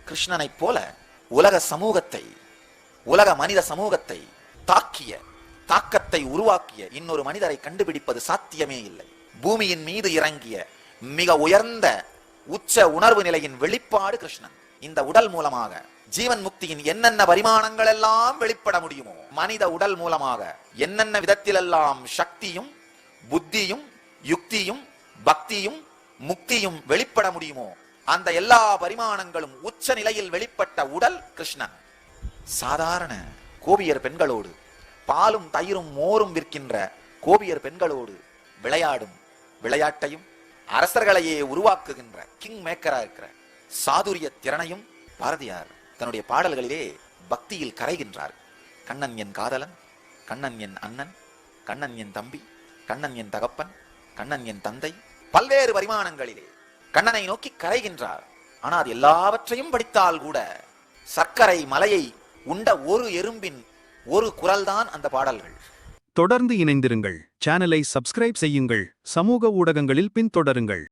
கிருஷ்ணனைப் போல உலக சமூகத்தை, உலக மனித சமூகத்தை தாக்கிய, தாக்கத்தை உருவாக்கிய இன்னொரு மனிதரை கண்டுபிடிப்பது சாத்தியமே இல்லை. பூமியின் மீது இறங்கிய மிக உயர்ந்த உச்ச உணர்வு நிலையின் வெளிப்பாடு கிருஷ்ணன். இந்த உடல் மூலமாக ஜீவன் முக்தியின் என்னென்ன பரிமாணங்கள் எல்லாம் வெளிப்பட முடியுமோ, மனித உடல் மூலமாக என்னென்ன விதத்திலெல்லாம் சக்தியும் புத்தியும் யுக்தியும் பக்தியும் முக்தியும் வெளிப்பட முடியுமோ, அந்த எல்லா பரிமாணங்களும் உச்ச நிலையில் வெளிப்பட்ட உடல் கிருஷ்ணன். சாதாரண கோபியர் பெண்களோடு, பாலும் தயிரும் மோரும் விற்கின்ற கோபியர் பெண்களோடு விளையாடும் விளையாட்டையும், அரசர்களையே உருவாக்குகின்ற கிங் மேக்கரா இருக்கிற சாதுரிய திறனையும் பாரதியார் தன்னுடைய பாடல்களிலே பக்தியில் கரைகின்றார். கண்ணன் என் காதலன், கண்ணன் என் அண்ணன், கண்ணன் என் தம்பி, கண்ணன் என் தகப்பன், கண்ணன் என் தந்தை, பல்வேறு பரிமாணங்களிலே கண்ணனை நோக்கி கரைகின்றார். ஆனால் அது எல்லாவற்றையும் படித்தால் கூட சர்க்கரை மலையை உண்ட ஒரு எறும்பின் ஒரு குரல்தான் அந்த பாடல்கள். தொடர்ந்து இணைந்திருங்கள். சேனலை சப்ஸ்கிரைப் செய்யுங்கள். சமூக ஊடகங்களில் பின்தொடருங்கள்.